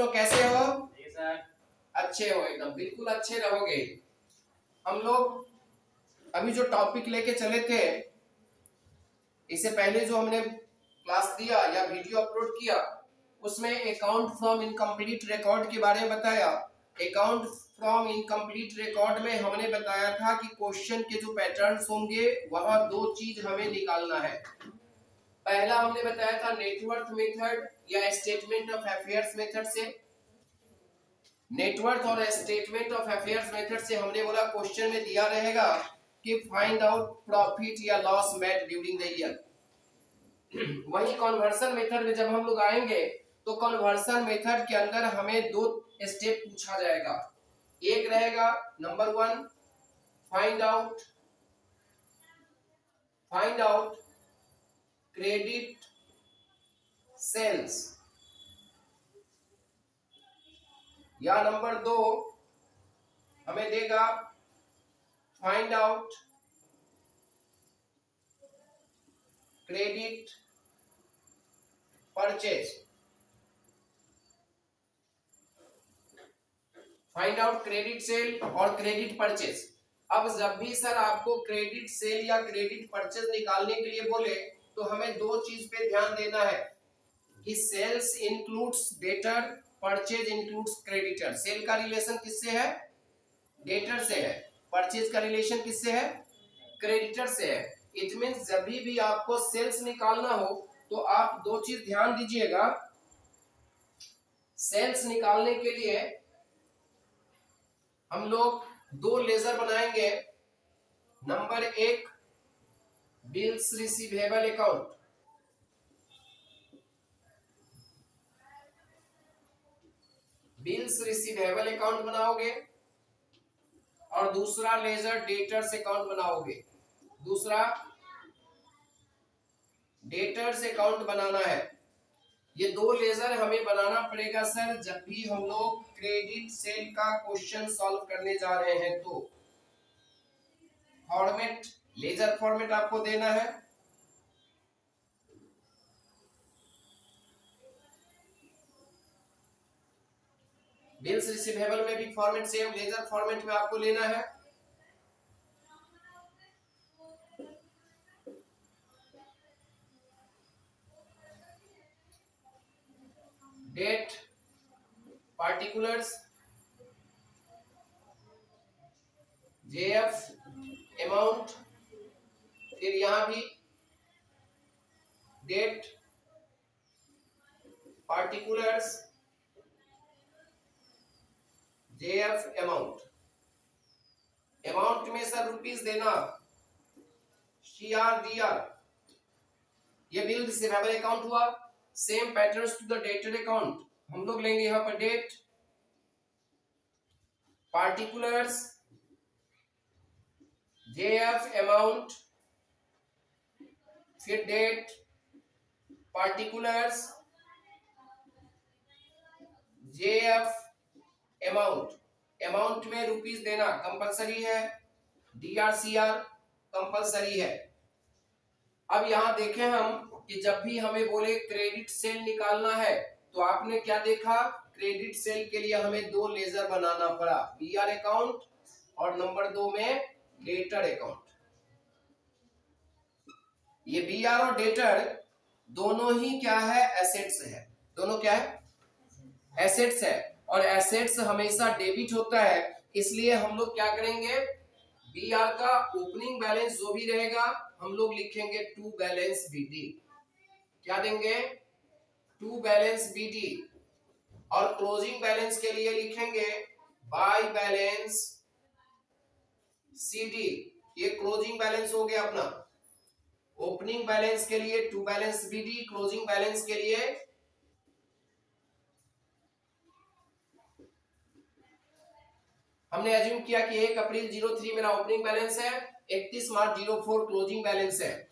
बच्चों कैसे हो? सर। अच्छे हो? एकदम बिल्कुल अच्छे रहोगे। हम लोग अभी जो टॉपिक लेके चले थे, इससे पहले जो हमने क्लास दिया या वीडियो अपलोड किया, उसमें अकाउंट फ्रॉम इनकम्प्लीट रिकॉर्ड के बारे में बताया। अकाउंट फ्रॉम इनकम्प्लीट रिकॉर्ड में हमने बताया था कि क्वेश्चन के जो पैटर्न्स होंगे वहां दो चीज हमें निकालना है। पहला हमने बताया था नेटवर्थ मेथड या स्टेटमेंट ऑफ अफेयर्स मेथड से। नेटवर्थ और स्टेटमेंट ऑफ अफेयर्स मेथड से हमने बोला क्वेश्चन में दिया रहेगा कि फाइंड आउट प्रॉफिट या loss made during the year. वही कन्वर्शन मेथड में जब हम लोग आएंगे तो कन्वर्शन मेथड के अंदर हमें दो स्टेप पूछा जाएगा। एक रहेगा number 1, find out credit sales, या नंबर 2 हमें देगा find out credit purchase. Find out credit sale और क्रेडिट परचेज। अब जब भी सर आपको क्रेडिट सेल या क्रेडिट परचेज निकालने के लिए बोले तो हमें दो चीज पे ध्यान देना है कि sales includes debtor, purchase includes creditor. Sale का रिलेशन किससे है? डेटर से है। परचेज का रिलेशन किससे है? क्रेडिटर से है। इट मींस जब भी आपको सेल्स निकालना हो तो आप दो चीज ध्यान दीजिएगा। सेल्स निकालने के लिए हम लोग दो लेजर बनाएंगे। Number 1 bills receivable account, bills receivable account बनाओगे, और दूसरा लेजर डेटर्स अकाउंट बनाओगे। दूसरा डेटर्स अकाउंट बनाना है। ये दो लेजर हमें बनाना पड़ेगा सर जब भी हम लोग क्रेडिट सेल का क्वेश्चन सॉल्व करने जा रहे हैं। तो फॉर्मेट, लेजर फॉर्मेट आपको देना है। बिल्स रिसीवेबल में भी फॉर्मेट सेम लेजर फॉर्मेट में आपको लेना है। डेट पार्टिकुलर्स, जेएफ अमाउंट, फिर यहां भी date particulars JF amount. Amount में सर रुपीस देना, CRDR। ये बिल रिसीवेबल अकाउंट हुआ। Same patterns to the dated account. हम लोग लेंगे यहां पर डेट पार्टिकुलर्स जेएफ अमाउंट, फिर date particulars JF amount. Amount में रुपीस देना कंपलसरी है, DRCR कंपलसरी है। अब यहां देखें हम कि जब भी हमें बोले क्रेडिट सेल निकालना है तो आपने क्या देखा? क्रेडिट सेल के लिए हमें दो लेजर बनाना पड़ा, BR अकाउंट और नंबर 2 में डेटर अकाउंट। ये BR और डेटर दोनों ही क्या है? एसेट्स है। दोनों क्या है? एसेट्स है। और एसेट्स हमेशा डेबिट होता है, इसलिए हम लोग क्या करेंगे? BR का ओपनिंग बैलेंस जो भी रहेगा हम लोग लिखेंगे टू बैलेंस BD। क्या देंगे? To balance BD। और क्लोजिंग बैलेंस के लिए लिखेंगे बाय बैलेंस CD। ये क्लोजिंग बैलेंस हो गया अपना। ओपनिंग बैलेंस के लिए to balance BD, closing balance के लिए हमने एज्यूम किया कि 1 अप्रैल 03 मेरा ओपनिंग बैलेंस है, 31 मार्च 04 क्लोजिंग बैलेंस है।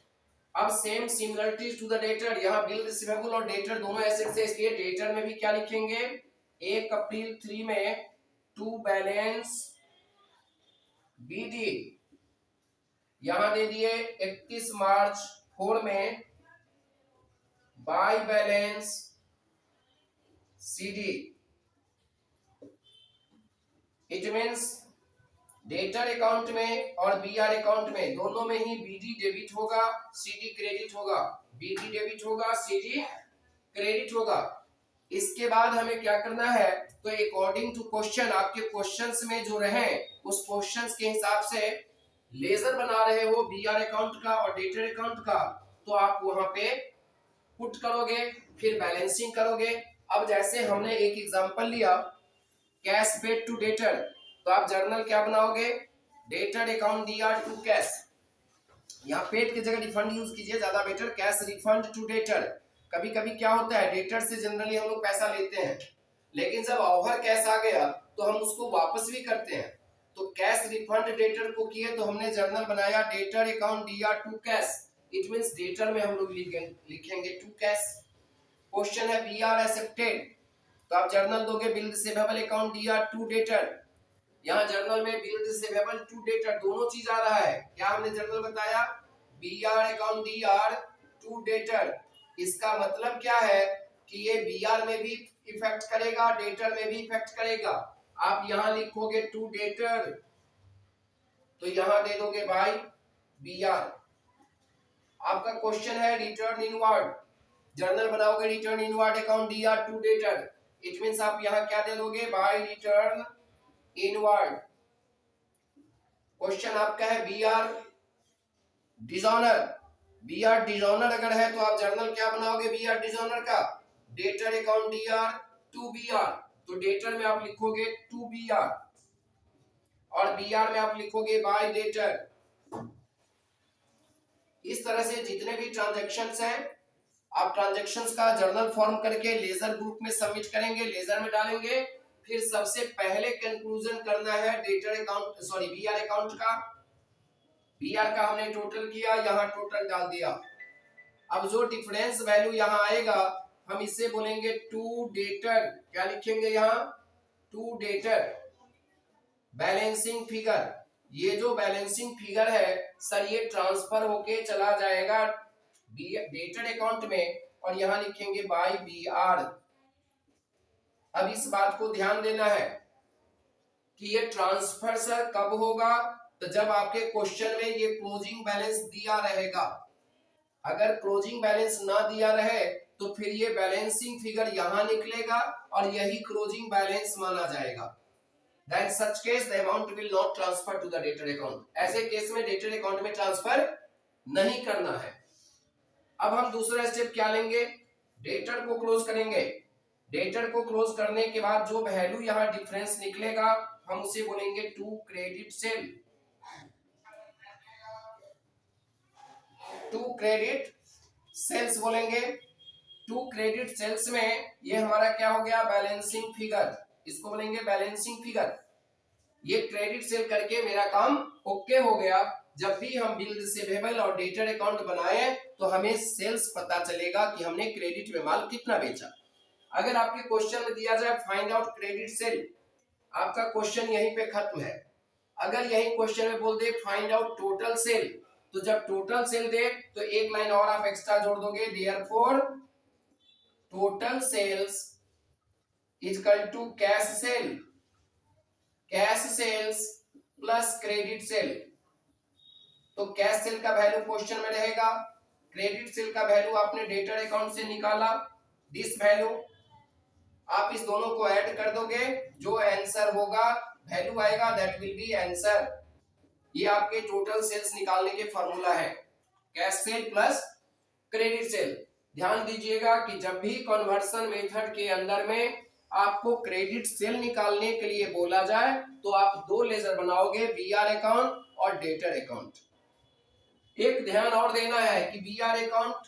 अब same similarities to the debtor, यहां बिल रिसीवेबल और डेटर दोनों एसेट्स है, इसलिए डेटर में भी क्या लिखेंगे? 1 अप्रैल 3 में टू बैलेंस BD, यहां दे दिए 31 मार्च 4 में bye balance CD। It means debtor account में और बीआर अकाउंट में दोनों में ही बीडी डेबिट होगा, सीडी क्रेडिट होगा। बीडी डेबिट होगा, सीडी क्रेडिट होगा। इसके बाद हमें क्या करना है, तो अकॉर्डिंग टू क्वेश्चन, आपके क्वेश्चंस में जो रहे उस क्वेश्चंस के हिसाब से लेजर बना रहे हो बीआर अकाउंट का और डेटर अकाउंट का, तो आप वहां पे पुट करोगे, फिर बैलेंसिंग करोगे। अब जैसे हमने एक एग्जांपल लिया कैश पेड टू डेटर, तो आप जर्नल क्या बनाओगे, debtor account DR to cash. यहाँ पेड की जगह रिफंड यूज कीजिए, ज्यादा better. Cash refund to debtor. कभी कभी क्या होता है, डेटर से जनरली हम लोग पैसा लेते हैं, लेकिन जब ओवर कैश आ गया तो हम उसको वापस भी करते हैं। तो कैश रिफंड डेटर को किए तो हमने जर्नल बनाया debtor account DR to cash. It means debtor में हम लोग लिखेंगे टू कैश। क्वेश्चन है बीआर एक्सेप्टेड, तो आप जर्नल दोगे bill receivable account DR to debtor. यहाँ जर्नल में बिल रिसीवेबल टू डेटर दोनों चीज आ रहा है। क्या हमने जर्नल बताया, BR account DR to debtor. इसका मतलब क्या है कि ये बीआर में भी इफेक्ट करेगा, डेटर में भी इफेक्ट करेगा। आप यहाँ लिखोगे टू डेटर, तो यहाँ दे दोगे भाई बीआर। आपका क्वेश्चन है रिटर्न इनवर्ड, जर्नल बनाओगे return inward account DR to debtor. It means आप यहाँ क्या दे दोगे, बाय रिटर्न इनवर्ड। क्वेश्चन आपका है बीआर डिसऑनर। बीआर डिसऑनर अगर है तो आप जर्नल क्या बनाओगे बीआर डिसऑनर का, debtor account DR to BR. तो डेटर में आप लिखोगे टू बीआर और बीआर में आप लिखोगे बाय डेटर। इस तरह से जितने भी ट्रांजैक्शंस हैं, आप ट्रांजैक्शंस का जर्नल फॉर्म करके लेजर ग्रुप में सबमिट करेंगे, लेजर में डालेंगे। फिर सबसे पहले कंक्लूजन करना है डेटर अकाउंट बीआर अकाउंट का। बीआर का हमने टोटल किया, यहाँ टोटल डाल दिया। अब जो डिफरेंस वैल्यू यहाँ आएगा हम इसे बोलेंगे टू डेटर। क्या लिखेंगे यहाँ, टू डेटर बैलेंसिंग फिगर। ये जो बैलेंसिंग फिगर है सर, ये ट्रांसफर होके चला जाएगा डेटर अकाउंट में और यहाँ लिखेंगे बाय बीआर। अब इस बात को ध्यान देना है कि ये ट्रांसफर सर कब होगा, तो जब आपके क्वेश्चन में ये क्लोजिंग बैलेंस दिया रहेगा। अगर क्लोजिंग बैलेंस ना दिया रहे तो फिर ये बैलेंसिंग फिगर यहाँ निकलेगा और यही क्लोजिंग बैलेंस माना जाएगा। Then such case the amount will not transfer to the debtor account. ऐसे केस में डेटर अकाउंट में ट्रांसफर नहीं करना है। अब हम दूसरा स्टेप क्या लेंगे, डेटर को क्लोज करेंगे। डेटर को क्लोज करने के बाद जो वैल्यू यहाँ डिफरेंस निकलेगा हम उसे बोलेंगे to credit sale. To credit sales बोलेंगे। टू क्रेडिट सेल्स में ये हमारा क्या हो गया, बैलेंसिंग फिगर। इसको बोलेंगे बैलेंसिंग फिगर। ये क्रेडिट सेल करके मेरा काम ओके हो गया। जब भी हम बिल रिसीवेबल और डेटर अकाउंट बनाए तो हमें सेल्स पता चलेगा कि हमने क्रेडिट में माल कितना बेचा। अगर आपके क्वेश्चन में दिया जाए फाइंड आउट क्रेडिट सेल, आपका क्वेश्चन यहीं पे खत्म है। अगर यही क्वेश्चन में बोल they find out total sale, तो जब टोटल सेल दे तो एक लाइन और आप एक्स्ट्रा जोड़ दोगे, therefore total sales equal to cash sale, cash sales plus credit sale. तो कैश सेल का वैल्यू क्वेश्चन में रहेगा, क्रेडिट सेल का वैल्यू आपने डेटर अकाउंट से निकाला, दिस वैल्यू आप इस दोनों को ऐड कर दोगे, जो आंसर होगा वैल्यू आएगा दैट विल बी आंसर। ये आपके टोटल सेल्स निकालने के फॉर्मूला है, cash cell plus credit cell. ध्यान दीजिएगा कि जब भी कन्वर्शन मेथड के अंदर में आपको क्रेडिट सेल निकालने के लिए बोला जाए तो आप दो लेजर बनाओगे, बीआर अकाउंट और डेटर अकाउंट। एक ध्यान और देना है कि बीआर अकाउंट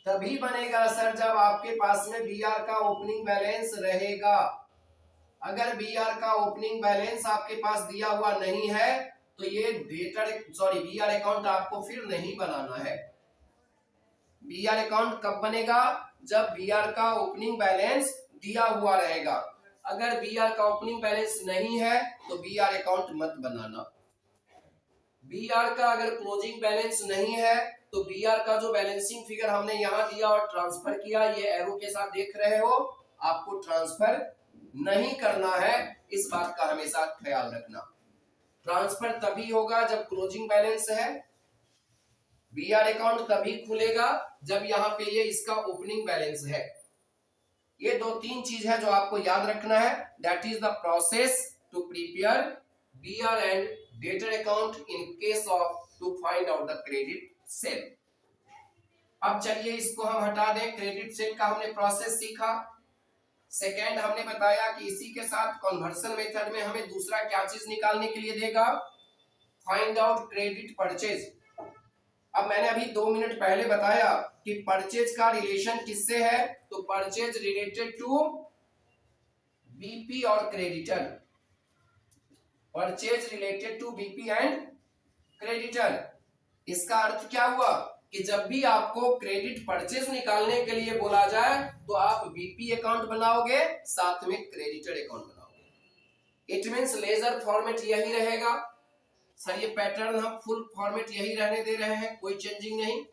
तभी बनेगा सर जब आपके पास में बीआर का ओपनिंग बैलेंस रहेगा। अगर बीआर का ओपनिंग बैलेंस आपके पास दिया हुआ नहीं है तो ये बीआर अकाउंट आपको फिर नहीं बनाना है। बीआर अकाउंट कब बनेगा, जब बीआर का ओपनिंग बैलेंस दिया हुआ रहेगा। अगर बीआर का ओपनिंग बैलेंस नहीं है तो बीआर अकाउंट मत बनाना। बीआर का अगर क्लोजिंग बैलेंस नहीं है तो बीआर का जो बैलेंसिंग फिगर हमने यहाँ दिया और ट्रांसफर किया, ये एरो के साथ देख रहे हो, आपको ट्रांसफर नहीं करना है। इस बात का हमेशा ख्याल रखना। ट्रांसफर तभी होगा जब क्लोजिंग बैलेंस है, बीआर अकाउंट तभी खुलेगा जब यहाँ पे ये इसका ओपनिंग बैलेंस है। ये दो तीन चीज है जो आपको याद रखना है। That is the process to prepare BR and debtor account in case of to find out the credit sale. अब चलिए इसको हम हटा दें। क्रेडिट सेल का हमने प्रोसेस सीखा। सेकेंड हमने बताया कि इसी के साथ कन्वर्शन मेथड में हमें दूसरा क्या चीज निकालने के लिए देगा, फाइंड आउट क्रेडिट परचेज। अब मैंने अभी 2 मिनट पहले बताया कि परचेज का रिलेशन किससे है, तो परचेज रिलेटेड टू बीपी और creditor. Purchase related to BP and creditor. इसका अर्थ क्या हुआ कि जब भी आपको क्रेडिट परचेज निकालने के लिए बोला जाए तो आप बीपी अकाउंट बनाओगे, साथ में क्रेडिटर अकाउंट बनाओगे। इट मींस लेजर फॉर्मेट यही रहेगा। सर ये पैटर्न हम फुल फॉर्मेट यही रहने दे रहे हैं, कोई चेंजिंग नहीं।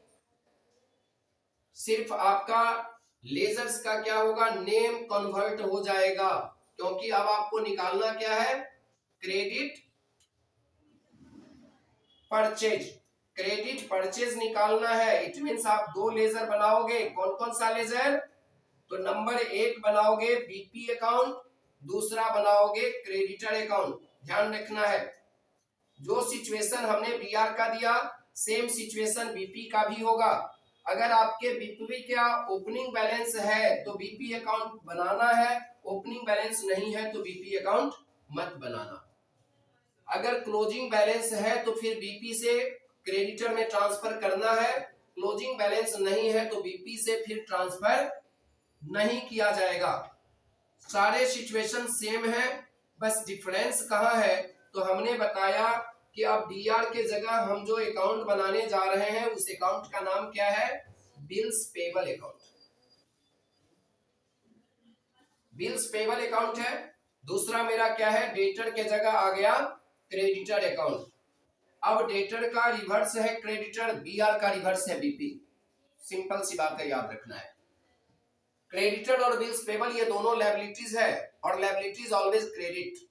सिर्फ आपका लेजर्स का क्या होगा, नेम कन्वर्ट हो जाएगा, क्योंकि अब आपको निकालना क्या है, क्रेडिट परचेज। क्रेडिट परचेज निकालना है। इट मींस आप 2 लेजर बनाओगे। कौन कौन सा लेजर, तो नंबर 1 बनाओगे बीपी अकाउंट, दूसरा बनाओगे क्रेडिटर अकाउंट। ध्यान रखना है, जो सिचुएशन हमने बीआर का दिया सेम सिचुएशन बीपी का भी होगा। अगर आपके बीपी का ओपनिंग बैलेंस है तो बीपी अकाउंट बनाना है, ओपनिंग बैलेंस नहीं है तो बीपी अकाउंट मत बनाना। अगर क्लोजिंग बैलेंस है तो फिर बीपी से क्रेडिटर में ट्रांसफर करना है, क्लोजिंग बैलेंस नहीं है तो बीपी से फिर ट्रांसफर नहीं किया जाएगा। सारे सिचुएशन सेम है, बस डिफरेंस कहाँ है, तो हमने बताया कि अब डीआर के जगह हम जो अकाउंट बनाने जा रहे हैं उस अकाउंट का नाम क्या है, bills payable account. Bills payable account है। दूसरा मेरा क्या है, डेटर के जगह आ गया क्रेडिटर अकाउंट। अब डेटर का रिवर्स है क्रेडिटर, बीआर का रिवर्स है बीपी। सिंपल सी बात है, याद रखना है। क्रेडिटर और बिल्स पेबल ये दोनों लायबिलिटीज है, और लायबिलिटीज ऑलवेज क्रेडिट।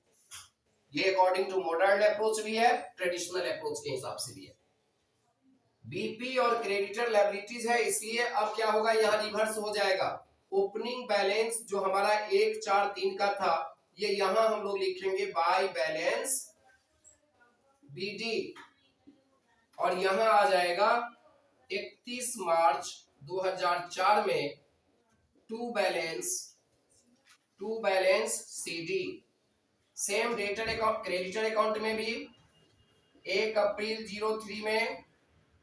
ये अकॉर्डिंग टू मॉडर्न अप्रोच भी है, ट्रेडिशनल अप्रोच के हिसाब से भी है। बीपी और क्रेडिटर लायबिलिटीज है, इसलिए अब क्या होगा, यहाँ रिवर्स हो जाएगा। ओपनिंग बैलेंस जो हमारा 1, 4, 3 का था, ये यहां हम लोग लिखेंगे बाय बैलेंस बीडी, और यहां आ जाएगा 31 मार्च 2004 में to balance CD. Same debtor account creditor account में भी 1 अप्रैल 03 में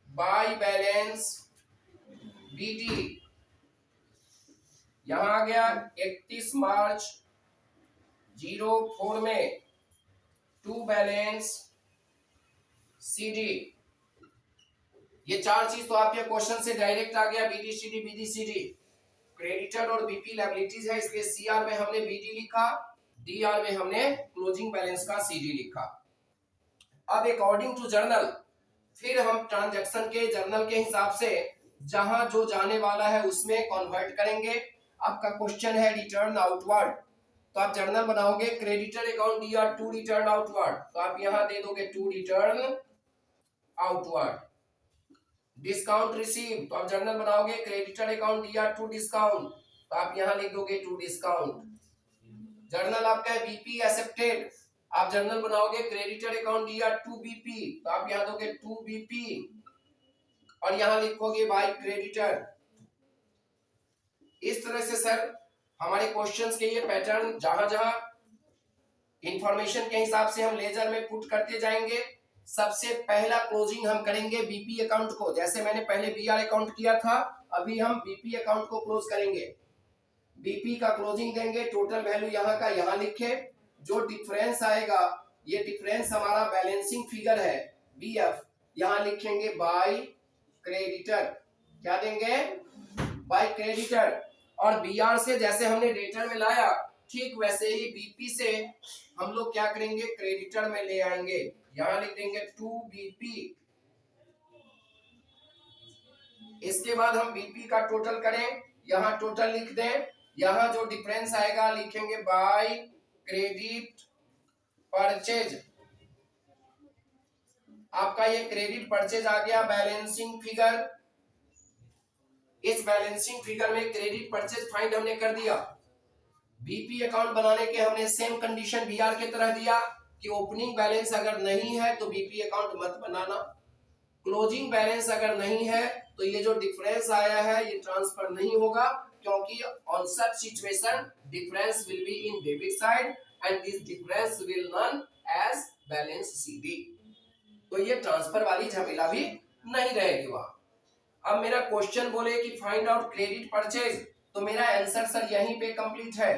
बाय बैलेंस बीडी, यहां आ गया 31 मार्च 04 में टू बैलेंस सीडी। ये 4 चीज तो आपके क्वेश्चन से डायरेक्ट आ गया, BD CD BD CD. Creditor और बीपी लायबिलिटीज है, इसलिए सीआर में हमने बीडी लिखा, डीआर में हमने क्लोजिंग बैलेंस का सीडी लिखा। अब अकॉर्डिंग टू जर्नल फिर हम ट्रांजैक्शन के जर्नल के हिसाब से जहां जो जाने वाला है उसमें कन्वर्ट करेंगे। आपका क्वेश्चन है रिटर्न आउटवर्ड, तो आप जर्नल बनाओगे creditor account DR to return outward, तो आप यहां दे दोगे to return outward. Discount receive, तो आप जर्नल बनाओगे creditor account DR to discount, तो आप यहां लिख दोगे टू डिस्काउंट। जर्नल आपका है बीपी एक्सेप्टेड, आप जर्नल बनाओगे creditor account DR to BP, तो आप यहां दोगे टू बीपी और यहां लिखोगे बाय क्रेडिटर। इस तरह से सर हमारे क्वेश्चंस के ये पैटर्न जहां जहां इंफॉर्मेशन के हिसाब से हम लेजर में पुट करते जाएंगे। सबसे पहला क्लोजिंग हम करेंगे बीपी अकाउंट को, जैसे मैंने पहले बीआर अकाउंट किया था, अभी हम बीपी अकाउंट को क्लोज करेंगे। बीपी का क्लोजिंग देंगे, टोटल वैल्यू यहाँ का यहाँ लिखे, जो डिफरेंस आएगा ये डिफरेंस हमारा बैलेंसिंग फिगर है बीएफ, यहाँ लिखेंगे बाय क्रेडिटर। क्या देंगे, बाय क्रेडिटर। और बीआर से जैसे हमने डेटर में लाया ठीक वैसे ही बीपी से हम लोग क्या करेंगे, क्रेडिटर में ले आएंगे, यहां लिख देंगे टू बीपी। इसके बाद हम बीपी का टोटल करें, यहां टोटल लिख दें, यहां जो डिफरेंस आएगा लिखेंगे बाय क्रेडिट परचेज, आपका ये क्रेडिट परचेज आ गया बैलेंसिंग फिगर। इस बैलेंसिंग फिगर में क्रेडिट परचेज फाइंड हमने कर दिया। बीपी अकाउंट बनाने के हमने सेम कंडीशन बीआर के तरह दिया कि ओपनिंग बैलेंस अगर नहीं है तो बीपी अकाउंट मत बनाना, क्लोजिंग बैलेंस अगर नहीं है तो ये जो डिफरेंस आया है ये ट्रांसफर नहीं होगा, क्योंकि on such situation difference will be in debit side and this difference will run as balance CD. तो ये ट्रांसफर वाली झमेला भी नहीं रहेगी वहां। अब मेरा क्वेश्चन बोले कि फाइंड आउट क्रेडिट परचेज, तो मेरा आंसर सर यहीं पे कंप्लीट है।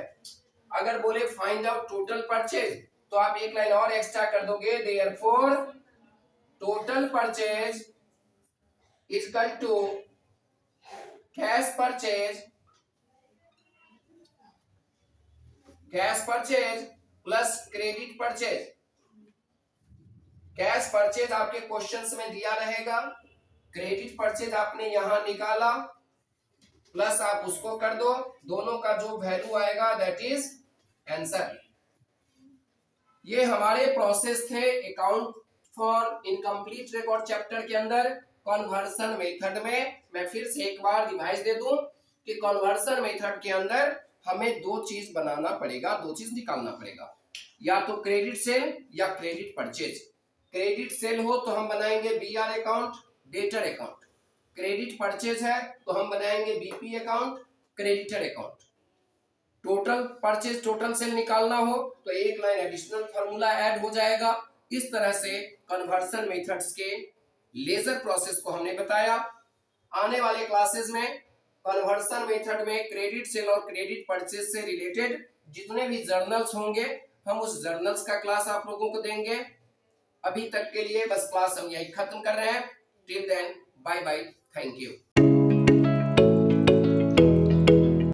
अगर बोले फाइंड आउट टोटल परचेज तो आप एक लाइन और एक्स्ट्रा कर दोगे, therefore total purchase is equal to cash purchase plus credit purchase. Cash purchase आपके क्वेश्चंस में दिया रहेगा, क्रेडिट परचेज आपने यहां निकाला, प्लस आप उसको कर दो, दोनों का जो वैल्यू आएगा दैट इज आंसर। ये हमारे प्रोसेस थे account for incomplete record chapter के अंदर कन्वर्शन मेथड में। मैं फिर से एक बार रिवाइज दे दूं कि कन्वर्शन मेथड के अंदर हमें दो चीज बनाना पड़ेगा, दो चीज निकालना पड़ेगा, या तो क्रेडिट सेल या क्रेडिट परचेज। क्रेडिट सेल हो तो हम बनाएंगे BR account, debtor account. Credit purchase है तो हम बनाएंगे BP account, creditor account. Total purchase total sale निकालना हो तो एक लाइन एडिशनल फार्मूला ऐड हो जाएगा। इस तरह से कन्वर्शन मेथड्स के लेजर प्रोसेस को हमने बताया। आने वाले क्लासेस में कन्वर्शन मेथड में क्रेडिट सेल और क्रेडिट परचेज से रिलेटेड जितने भी जर्नल्स होंगे हम उस जर्नल्स का क्लास आप लोगों को देंगे। अभी तक के लिए बस क्लास हम यही खत्म कर रहे हैं। Till then bye bye, thank you.